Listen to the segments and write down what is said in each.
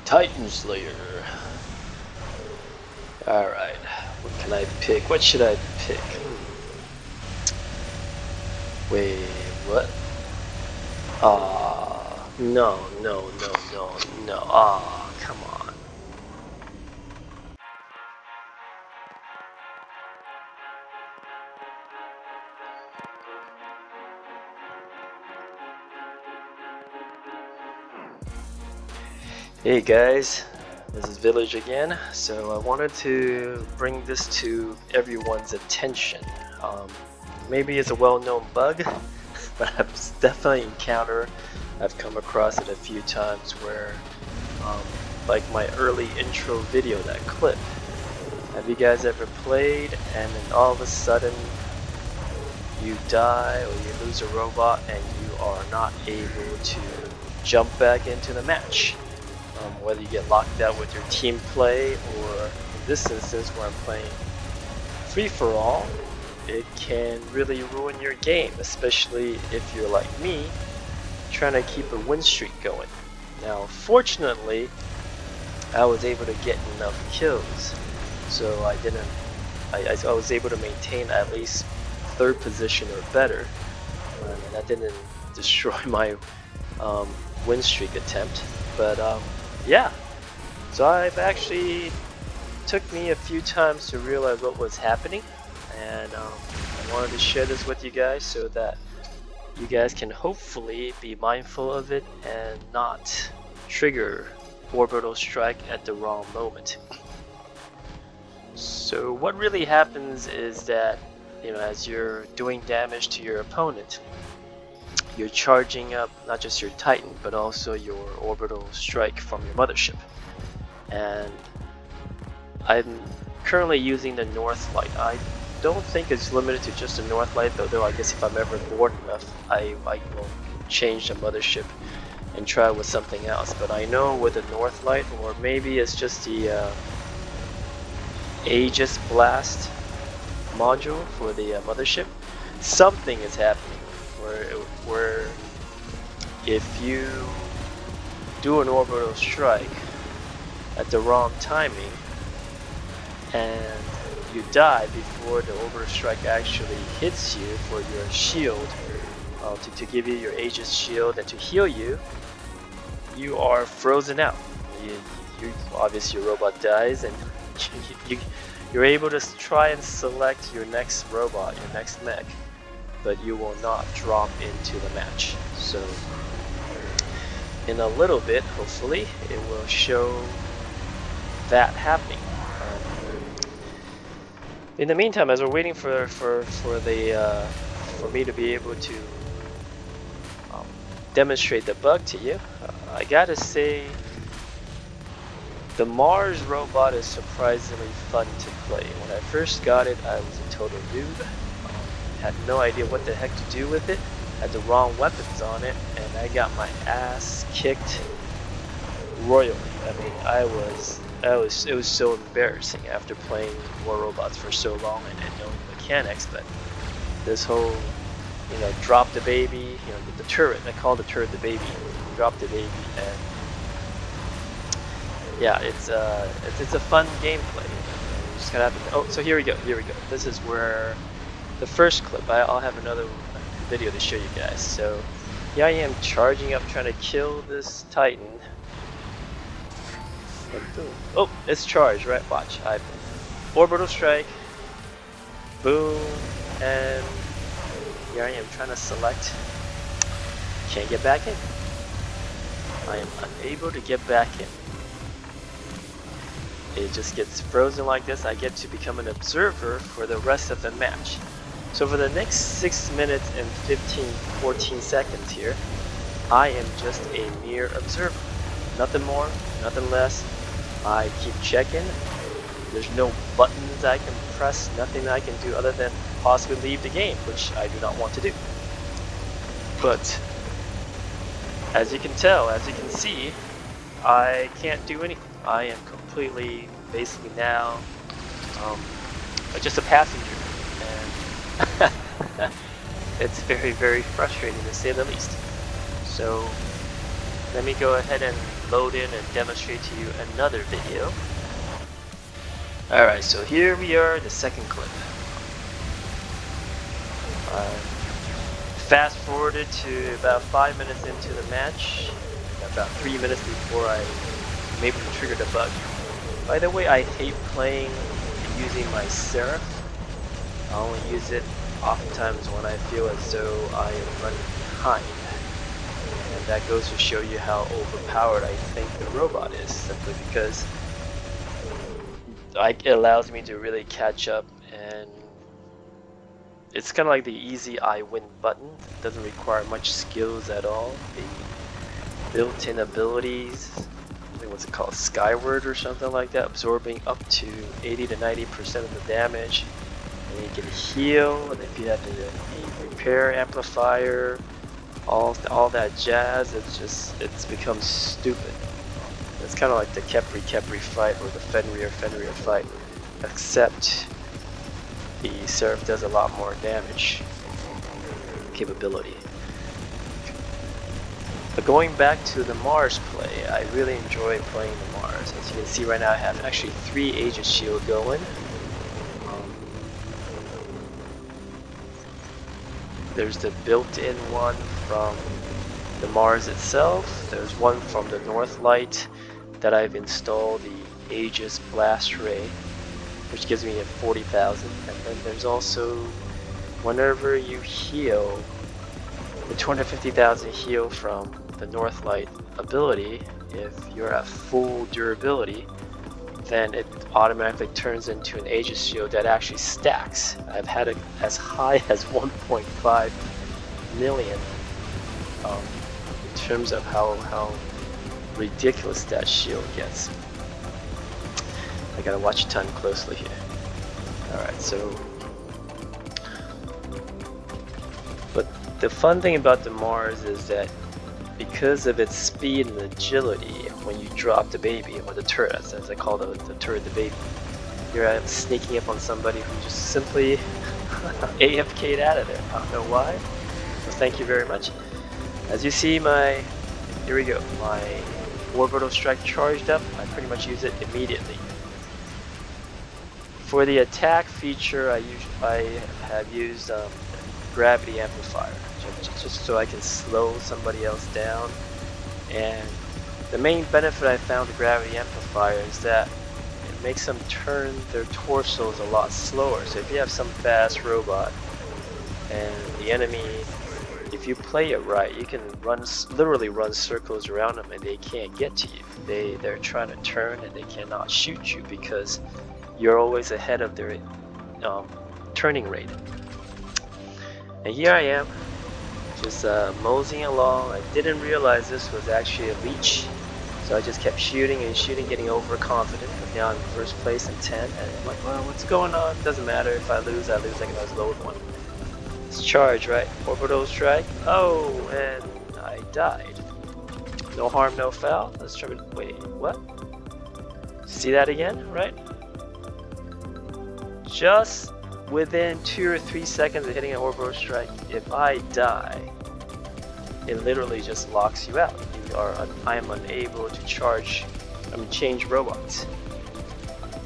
Titan Slayer. Alright, what can I pick? What should I pick? Wait, what? No. Come on. Hey guys, this is Village again. So I wanted to bring this to everyone's attention. Maybe it's a well-known bug, but I've definitely I've come across it a few times where, like my early intro video, that clip. Have you guys ever played and then all of a sudden you die or you lose a robot and you are not able to jump back into the match? Whether you get locked out with your team play, or in this instance where I'm playing free-for-all, it can really ruin your game, especially if you're like me, trying to keep a win streak going. Now, fortunately, I was able to get enough kills, so I was able to maintain at least third position or better, and that didn't destroy my win streak attempt. But yeah, so I've actually took me a few times to realize what was happening, and I wanted to share this with you guys so that you guys can hopefully be mindful of it and not trigger orbital strike at the wrong moment. So what really happens is that, you know, as you're doing damage to your opponent, you're charging up not just your Titan, but also your orbital strike from your mothership. And I'm currently using the North Light. I don't think it's limited to just the North Light, though I guess if I'm ever bored enough, I will change the mothership and try with something else. But I know with the North Light, or maybe it's just the Aegis Blast module for the mothership, something is happening. Where if you do an orbital strike at the wrong timing and you die before the orbital strike actually hits you for your shield, to give you your Aegis shield and to heal you, you are frozen out. Obviously your robot dies, and you're able to try and select your next robot, your next mech, but you will not drop into the match. So in a little bit, hopefully, it will show that happening. In the meantime, as we're waiting for me to be able to demonstrate the bug to you, I gotta say the Mars robot is surprisingly fun to play. When I first got it, I was a total noob. Had no idea what the heck to do with it, had the wrong weapons on it, and I got my ass kicked royally. I mean, it was so embarrassing after playing warrobots for so long and knowing mechanics. But this whole, you know, drop the baby, you know, the turret, I call the turret the baby, drop the baby, and yeah, it's a fun gameplay. You just gotta have to, oh, so here we go. This is where the first clip, I'll have another video to show you guys. So here I am charging up, trying to kill this Titan. Oh, it's charged, right? Watch. Orbital strike. Boom. And here I am trying to select. Can't get back in. I am unable to get back in. It just gets frozen like this. I get to become an observer for the rest of the match. So for the next 6 minutes and 14 seconds here, I am just a mere observer. Nothing more, nothing less. I keep checking. There's no buttons I can press, nothing I can do other than possibly leave the game, which I do not want to do. But as you can tell, as you can see, I can't do anything. I am completely, basically now, just a passenger. It's very, very frustrating to say the least. So let me go ahead and load in and demonstrate to you another video. Alright, so here we are, the second clip. Fast forwarded to about 5 minutes into the match, about 3 minutes before I maybe triggered a bug. By the way, I hate playing using my Seraph. I only use it oftentimes when I feel as though I am running behind. And that goes to show you how overpowered I think the robot is, simply because it allows me to really catch up, and it's kind of like the easy I win button. It doesn't require much skills at all. The built-in abilities, I think what's it called, Skyward or something like that, absorbing up to 80 to 90% of the damage. And you can heal, and if you have a repair amplifier, all that jazz, it's become stupid. It's kind of like the Kepri fight or the Fenrir fight, except the Seraph does a lot more damage capability. But going back to the Mars play, I really enjoy playing the Mars. As you can see right now, I have actually 3 Aegis Shield going. There's the built-in one from the Mars itself. There's one from the North Light that I've installed, the Aegis Blast Ray, which gives me a 40,000. And then there's also, whenever you heal, the 250,000 heal from the North Light ability, if you're at full durability, then it automatically turns into an Aegis Shield that actually stacks. I've had it as high as 1.5 million in terms of how ridiculous that shield gets. I gotta watch time closely here. Alright, so... But the fun thing about the Mars is that because of its speed and agility, when you drop the baby, or the turret, as I call the turret the baby, you're sneaking up on somebody who just simply AFK'd out of there. I don't know why. So thank you very much. As you see, here we go, my orbital strike charged up. I pretty much use it immediately. For the attack feature, I have used gravity amplifier, just so I can slow somebody else down. And the main benefit I found with gravity amplifier is that it makes them turn their torsos a lot slower. So if you have some fast robot and the enemy, if you play it right, you can literally run circles around them and they can't get to you. They're trying to turn and they cannot shoot you because you're always ahead of their turning rate. And here I am, just moseying along. I didn't realize this was actually a leech, so I just kept shooting and shooting, getting overconfident. But now I'm in first place in 10, and I'm like, well, what's going on? Doesn't matter. If I lose, I lose. I can always load one. It's charge, right? Orbital strike. Oh, and I died. No harm, no foul. Let's try to wait. What? See that again, right? Just within 2 or 3 seconds of hitting an orbital strike, if I die, it literally just locks you out. I am unable to change robots.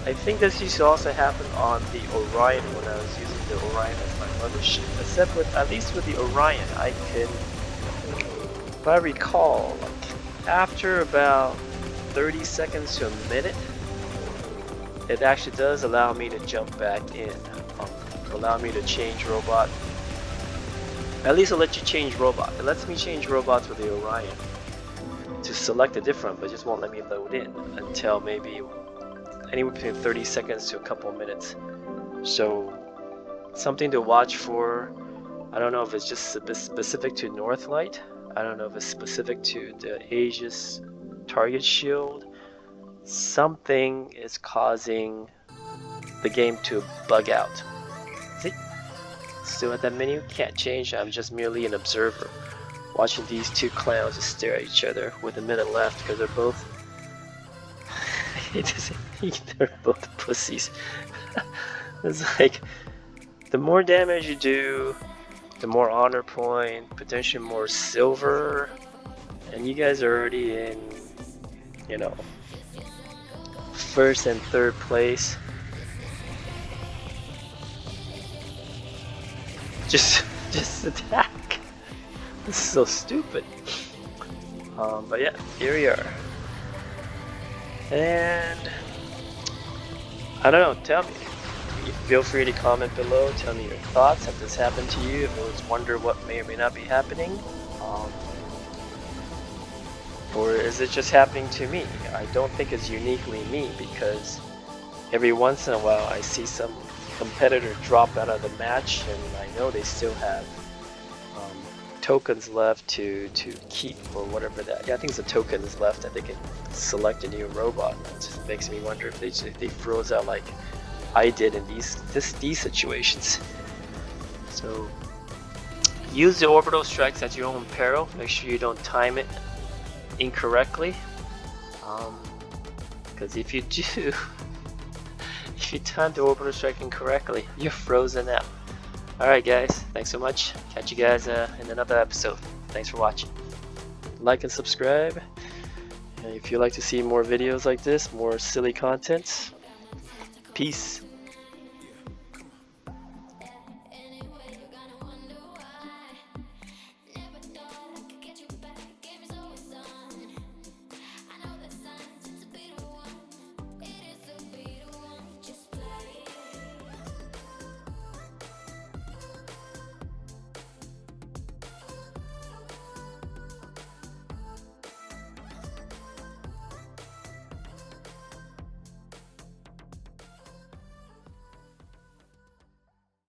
I think this used to also happen on the Orion when I was using the Orion as my mothership. Except at least with the Orion, I can, if I recall, after about 30 seconds to a minute, it actually does allow me to jump back in. Allow me to change robot. At least it'll let you change robot. It lets me change robots with the Orion to select a different, but just won't let me load in until maybe anywhere between 30 seconds to a couple of minutes. So something to watch for. I don't know if it's just specific to Northlight. I don't know if it's specific to the Aegis target shield. Something is causing the game to bug out. See? Still at that menu, can't change. I'm just merely an observer, watching these two clowns just stare at each other with a minute left because they're both they're both pussies. It's like, the more damage you do, the more honor point, potentially more silver, and you guys are already in you know, first and third place. Just attack. This is so stupid. But yeah, here we are. And I don't know, tell me. Feel free to comment below, tell me your thoughts. Have this happened to you? If you always wonder what may or may not be happening. Or is it just happening to me? I don't think it's uniquely me, because every once in a while I see some competitor drop out of the match, and I know they still have tokens left to keep, or whatever that. Yeah, I think it's a token is left that they can select a new robot. It just makes me wonder if they froze out like I did in these situations. So use the orbital strikes at your own peril. Make sure you don't time it incorrectly, because if you do, if you time the orbital strike incorrectly, you're frozen out. Alright guys, thanks so much. Catch you guys in another episode. Thanks for watching. Like and subscribe. And if you'd like to see more videos like this, more silly content, peace.